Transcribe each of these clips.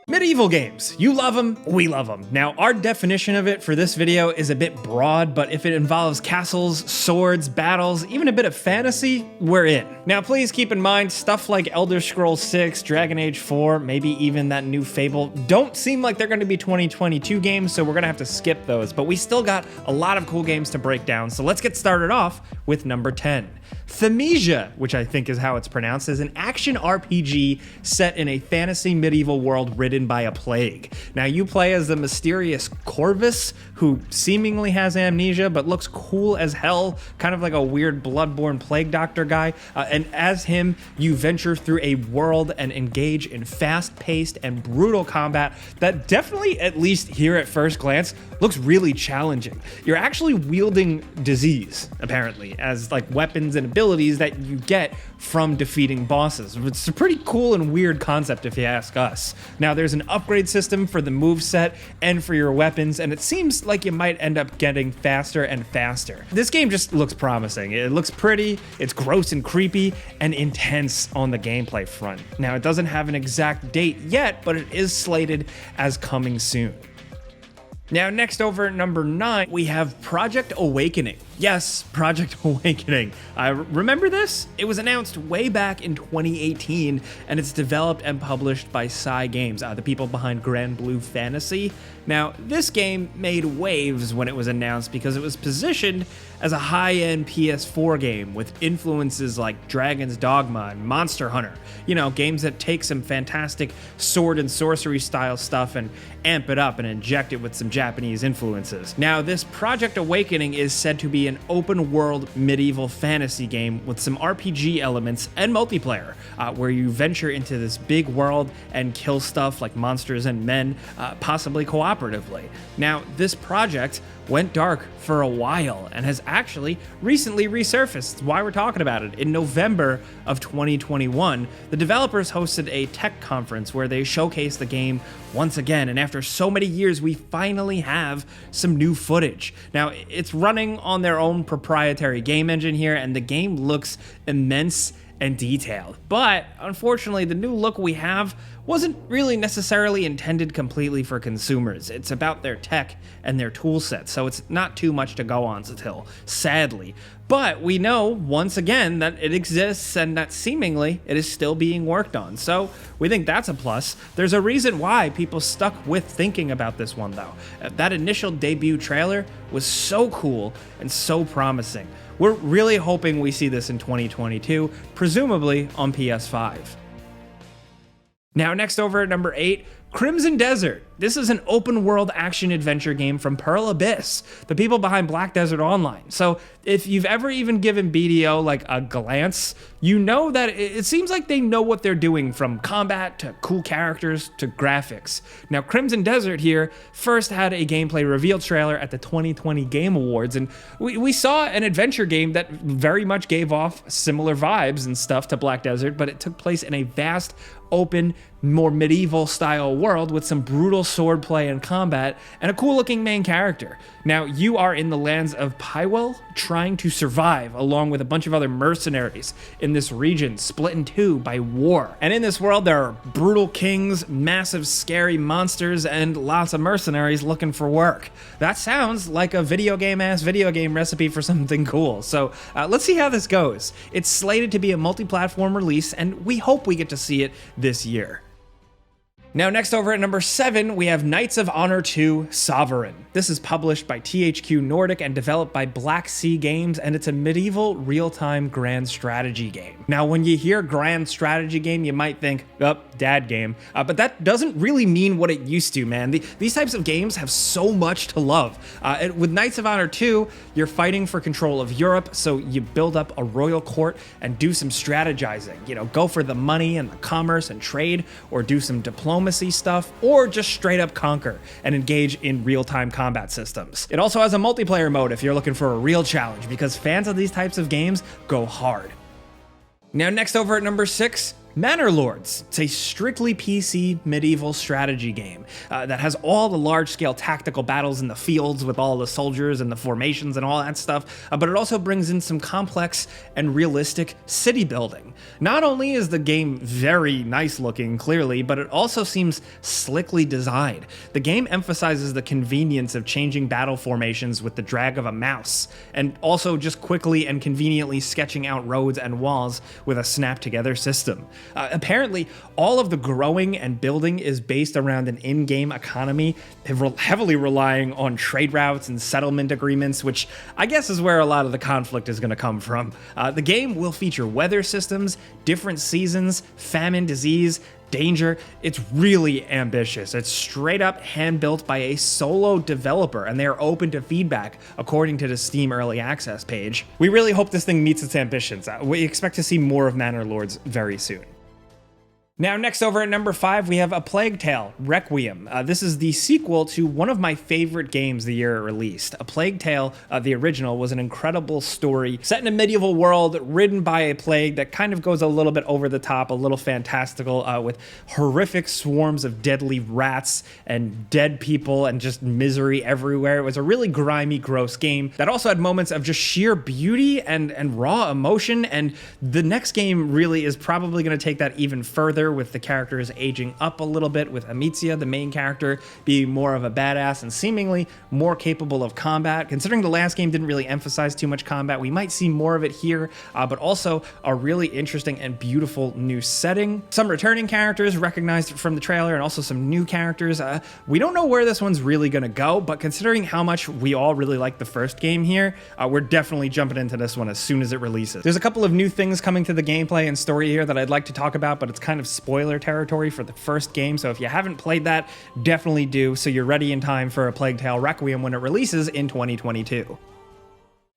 Medieval games. You love them, we love them. Now, our definition of it for this video is a bit broad, but if it involves castles, swords, battles, even a bit of fantasy, we're in. Now, please keep in mind, stuff like Elder Scrolls 6, Dragon Age 4, maybe even that new Fable, don't seem like they're going to be 2022 games, so we're going to have to skip those, but we still got a lot of cool games to break down, so let's get started off with number 10. Mesia, which I think is how it's pronounced, is an action RPG set in a fantasy medieval world ridden by a plague. Now, you play as the mysterious Corvus, who seemingly has amnesia but looks cool as hell, kind of like a weird bloodborne plague doctor guy. And as him, you venture through a world and engage in fast-paced and brutal combat that definitely, at least here at first glance, looks really challenging. You're actually wielding disease, apparently, as like weapons and abilities that you get from defeating bosses. It's a pretty cool and weird concept if you ask us. Now, there's an upgrade system for the moveset and for your weapons, and it seems like you might end up getting faster and faster. This game just looks promising. It looks pretty, it's gross and creepy, and intense on the gameplay front. Now, it doesn't have an exact date yet, but it is slated as coming soon. Now, next over at number 9, we have Project Awakening. Yes, Project Awakening. Remember this? It was announced way back in 2018, and it's developed and published by Games, the people behind Grand Blue Fantasy. Now, this game made waves when it was announced because it was positioned as a high-end PS4 game with influences like Dragon's Dogma and Monster Hunter. You know, games that take some fantastic sword and sorcery style stuff and amp it up and inject it with some Japanese influences. Now, this Project Awakening is said to be an open-world medieval fantasy game with some RPG elements and multiplayer, where you venture into this big world and kill stuff like monsters and men, possibly cooperatively. Now, this project went dark for a while and has actually recently resurfaced. That's why we're talking about it. In November of 2021, the developers hosted a tech conference where they showcased the game once again, and after so many years, we finally have some new footage. Now, it's running on their own proprietary game engine here, and the game looks immense and detailed. But unfortunately, the new look we have wasn't really necessarily intended completely for consumers. It's about their tech and their tool set, so it's not too much to go on still, sadly. But we know, once again, that it exists and that seemingly it is still being worked on, so we think that's a plus. There's a reason why people stuck with thinking about this one, though. That initial debut trailer was so cool and so promising. We're really hoping we see this in 2022, presumably on PS5. Now, next over at number 8, Crimson Desert. This is an open-world action-adventure game from Pearl Abyss, the people behind Black Desert Online. So if you've ever even given BDO like a glance, you know that it seems like they know what they're doing, from combat to cool characters to graphics. Now, Crimson Desert here first had a gameplay reveal trailer at the 2020 Game Awards, and we saw an adventure game that very much gave off similar vibes and stuff to Black Desert, but it took place in a vast, open, more medieval style world with some brutal swordplay and combat and a cool looking main character. Now, you are in the lands of Pywell trying to survive along with a bunch of other mercenaries in this region split in two by war. And in this world, there are brutal kings, massive scary monsters, and lots of mercenaries looking for work. That sounds like a video game recipe for something cool. So let's see how this goes. It's slated to be a multi-platform release, and we hope we get to see it this year. Now, next over at number 7, we have Knights of Honor II Sovereign. This is published by THQ Nordic and developed by Black Sea Games, and it's a medieval real-time grand strategy game. Now, when you hear grand strategy game, you might think, oh, dad game, but that doesn't really mean what it used to, man. These types of games have so much to love. With Knights of Honor II, you're fighting for control of Europe, so you build up a royal court and do some strategizing. You know, go for the money and the commerce and trade, or do some diplomacy stuff, or just straight up conquer and engage in real-time combat systems. It also has a multiplayer mode if you're looking for a real challenge, because fans of these types of games go hard. Now, next over at number 6, Manor Lords. It's a strictly PC medieval strategy game that has all the large-scale tactical battles in the fields with all the soldiers and the formations and all that stuff, but it also brings in some complex and realistic city building. Not only is the game very nice looking, clearly, but it also seems slickly designed. The game emphasizes the convenience of changing battle formations with the drag of a mouse, and also just quickly and conveniently sketching out roads and walls with a snap-together system. Apparently, all of the growing and building is based around an in-game economy, heavily relying on trade routes and settlement agreements, which I guess is where a lot of the conflict is going to come from. The game will feature weather systems, different seasons, famine, disease, danger. It's really ambitious. It's straight up hand-built by a solo developer, and they are open to feedback, according to the Steam Early Access page. We really hope this thing meets its ambitions. We expect to see more of Manor Lords very soon. Now, next over at number 5, we have A Plague Tale: Requiem. This is the sequel to one of my favorite games the year it released. A Plague Tale, the original, was an incredible story set in a medieval world ridden by a plague that kind of goes a little bit over the top, a little fantastical, with horrific swarms of deadly rats and dead people and just misery everywhere. It was a really grimy, gross game that also had moments of just sheer beauty and raw emotion, and the next game really is probably going to take that even further, with the characters aging up a little bit, with Mesia, the main character, being more of a badass and seemingly more capable of combat. Considering the last game didn't really emphasize too much combat, we might see more of it here, but also a really interesting and beautiful new setting. Some returning characters recognized from the trailer, and also some new characters. We don't know where this one's really gonna go, but considering how much we all really like the first game here, we're definitely jumping into this one as soon as it releases. There's a couple of new things coming to the gameplay and story here that I'd like to talk about, but it's kind of spoiler territory for the first game, so if you haven't played that, definitely do, so you're ready in time for A Plague Tale: Requiem when it releases in 2022.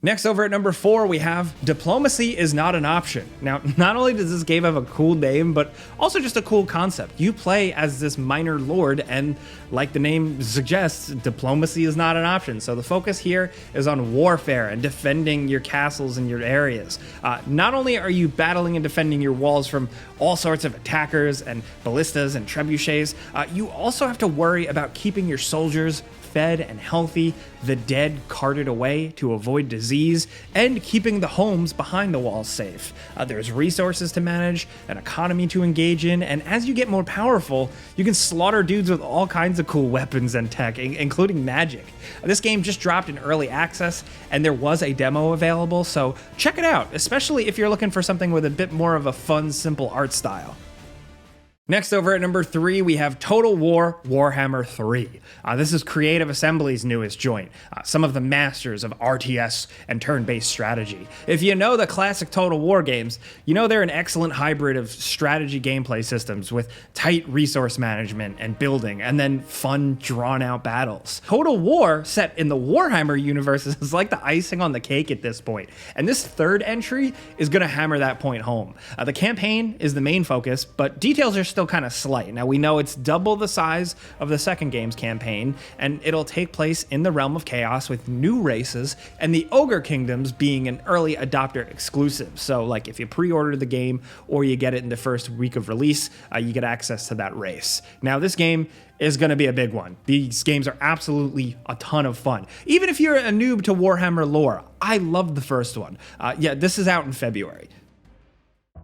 Next, over at number 4, we have Diplomacy is Not an Option. Now, not only does this game have a cool name, but also just a cool concept. You play as this minor lord, and like the name suggests, diplomacy is not an option. So the focus here is on warfare and defending your castles and your areas. Not only are you battling and defending your walls from all sorts of attackers and ballistas and trebuchets, you also have to worry about keeping your soldiers fed and healthy, the dead carted away to avoid disease, and keeping the homes behind the walls safe. There's resources to manage, an economy to engage in, and as you get more powerful, you can slaughter dudes with all kinds of cool weapons and tech, including magic. This game just dropped in early access, and there was a demo available, so check it out, especially if you're looking for something with a bit more of a fun, simple art style. Next, over at number 3, we have Total War Warhammer III. This is Creative Assembly's newest joint, some of the masters of RTS and turn-based strategy. If you know the classic Total War games, you know they're an excellent hybrid of strategy gameplay systems with tight resource management and building, and then fun, drawn-out battles. Total War, set in the Warhammer universe, is like the icing on the cake at this point, and this third entry is going to hammer that point home. The campaign is the main focus, but details are still kind of slight. Now, we know it's double the size of the second game's campaign, and it'll take place in the realm of chaos with new races, and the Ogre Kingdoms being an early adopter exclusive. So, like, if you pre-order the game or you get it in the first week of release, you get access to that race. Now, this game is going to be a big one. These games are absolutely a ton of fun. Even if you're a noob to Warhammer lore, I loved the first one. Yeah, this is out in February.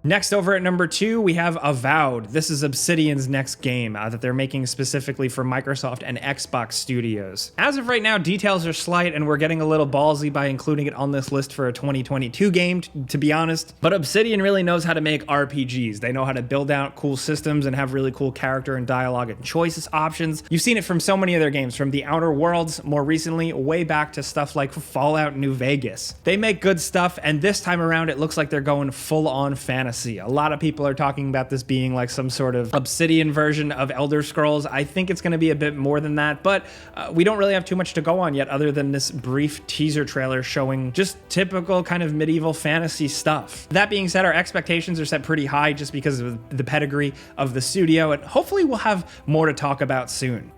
Next, over at number 2, we have Avowed. This is Obsidian's next game that they're making specifically for Microsoft and Xbox Studios. As of right now, details are slight, and we're getting a little ballsy by including it on this list for a 2022 game, to be honest. But Obsidian really knows how to make RPGs. They know how to build out cool systems and have really cool character and dialogue and choices options. You've seen it from so many of their games, from The Outer Worlds, more recently, way back to stuff like Fallout New Vegas. They make good stuff, and this time around, it looks like they're going full-on fantasy. A lot of people are talking about this being like some sort of Obsidian version of Elder Scrolls. I think it's going to be a bit more than that, but we don't really have too much to go on yet other than this brief teaser trailer showing just typical kind of medieval fantasy stuff. That being said, our expectations are set pretty high just because of the pedigree of the studio, and hopefully we'll have more to talk about soon.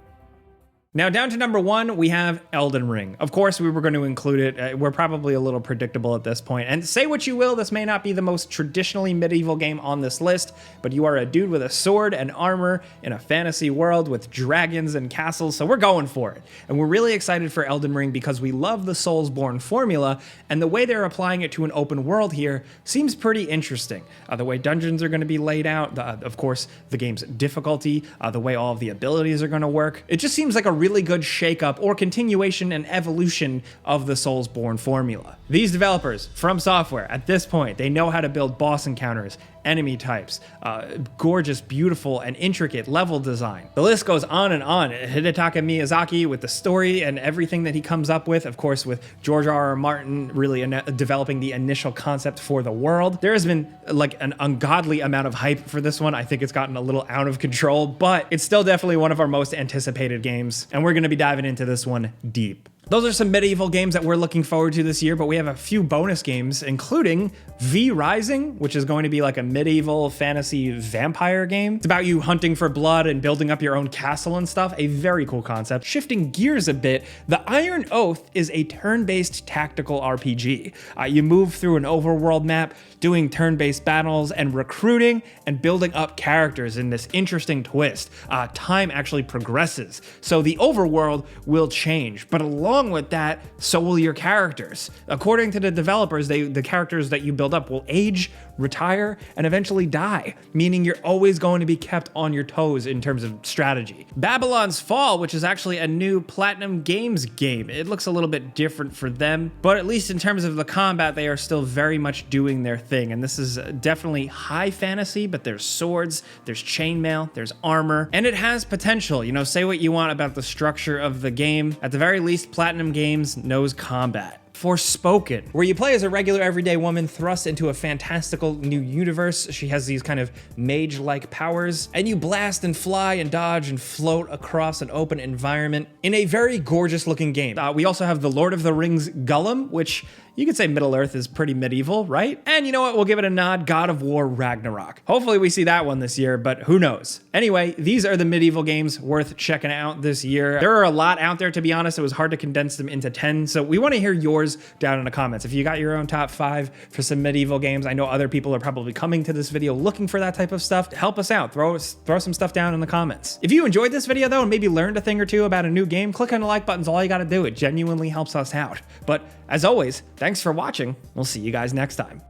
Now down to number 1, we have Elden Ring. Of course, we were going to include it. We're probably a little predictable at this point. And say what you will, this may not be the most traditionally medieval game on this list, but you are a dude with a sword and armor in a fantasy world with dragons and castles, so we're going for it. And we're really excited for Elden Ring because we love the Soulsborne formula, and the way they're applying it to an open world here seems pretty interesting. The way dungeons are going to be laid out, of course, the game's difficulty, the way all of the abilities are going to work. It just seems like a really good shakeup or continuation and evolution of the Soulsborne formula. These developers, From Software, at this point, they know how to build boss encounters, enemy types, gorgeous, beautiful, and intricate level design. The list goes on and on. Hidetaka Miyazaki with the story and everything that he comes up with, of course, with George R.R. Martin really developing the initial concept for the world. There has been like an ungodly amount of hype for this one. I think it's gotten a little out of control, but it's still definitely one of our most anticipated games, and we're gonna be diving into this one deep. Those are some medieval games that we're looking forward to this year, but we have a few bonus games, including V Rising, which is going to be like a medieval fantasy vampire game. It's about you hunting for blood and building up your own castle and stuff. A very cool concept. Shifting gears a bit, The Iron Oath is a turn-based tactical RPG. You move through an overworld map, doing turn-based battles and recruiting and building up characters in this interesting twist. Time actually progresses, so the overworld will change, but along with that, so will your characters. According to the developers, the characters that you build up will age, retire, and eventually die, meaning you're always going to be kept on your toes in terms of strategy. Babylon's Fall, which is actually a new Platinum Games game. It looks a little bit different for them, but at least in terms of the combat, they are still very much doing their thing. And this is definitely high fantasy, but there's swords, there's chainmail, there's armor, and it has potential. You know, say what you want about the structure of the game. At the very least, Platinum Games knows combat. Forspoken, where you play as a regular everyday woman thrust into a fantastical new universe. She has these kind of mage-like powers, and you blast and fly and dodge and float across an open environment in a very gorgeous looking game. We also have the Lord of the Rings Gollum, which you could say Middle-earth is pretty medieval, right? And you know what? We'll give it a nod. God of War Ragnarok. Hopefully we see that one this year, but who knows? Anyway, these are the medieval games worth checking out this year. There are a lot out there, to be honest. It was hard to condense them into 10, so we want to hear yours down in the comments. If you got your own top 5 for some medieval games, I know other people are probably coming to this video looking for that type of stuff. Help us out. Throw some stuff down in the comments. If you enjoyed this video, though, and maybe learned a thing or two about a new game, click on the like button. All you got to do. It genuinely helps us out. But as always, thanks for watching. We'll see you guys next time.